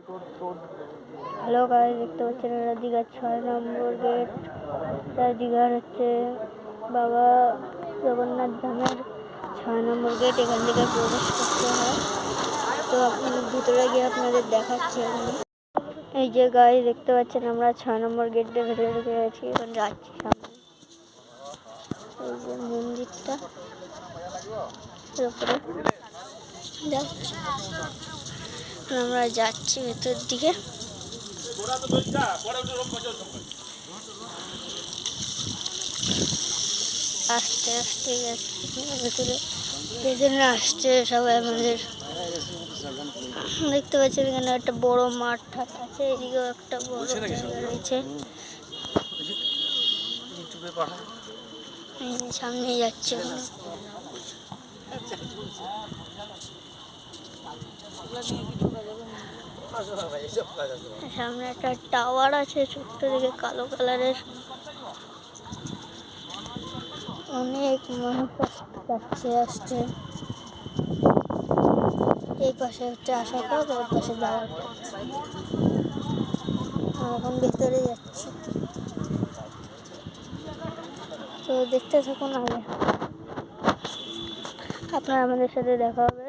Hello guys, দেখতে পাচ্ছেন এটা দীঘার 6 নম্বর গেট। দীঘার হচ্ছে বাবা জগন্নাথ ধামের 6 নম্বর গেট। এখান থেকে প্রবেশ করতে হয়। তো আপনাদের ভিতরে গিয়ে আপনাদের দেখাচ্ছি এখানে। এই যে গাইস দেখতে পাচ্ছেন আমরা 6 নম্বর গেট দিয়ে ভেতরে ঢুকে গেছি। এখন যাচ্ছি সামনে। এই যে মন্দিরটা উপরে যাচ্ছি, আমরা যাচ্ছি ভেতর দিকে। আস্তে আস্তে যাচ্ছি ভেতরে। পেছনে আসছে সবাই আমাদের। দেখতে পাচ্ছেন এখানে একটা বড় মাঠ আছে, এদিকেও একটা বড় জায়গা রয়েছে। সামনে যাচ্ছে সামনে একটা টাওয়ার আছে ছোট্ট দিকে কালো কালারের। অনেক মানুষ যাচ্ছে আসছে। এই পাশে হচ্ছে আসার পথ, ওই পাশে যাওয়ার পথ। এখন ভেতরে যাচ্ছি, তো দেখতে থাকুন। আগে আপনার আমাদের সাথে দেখা হবে।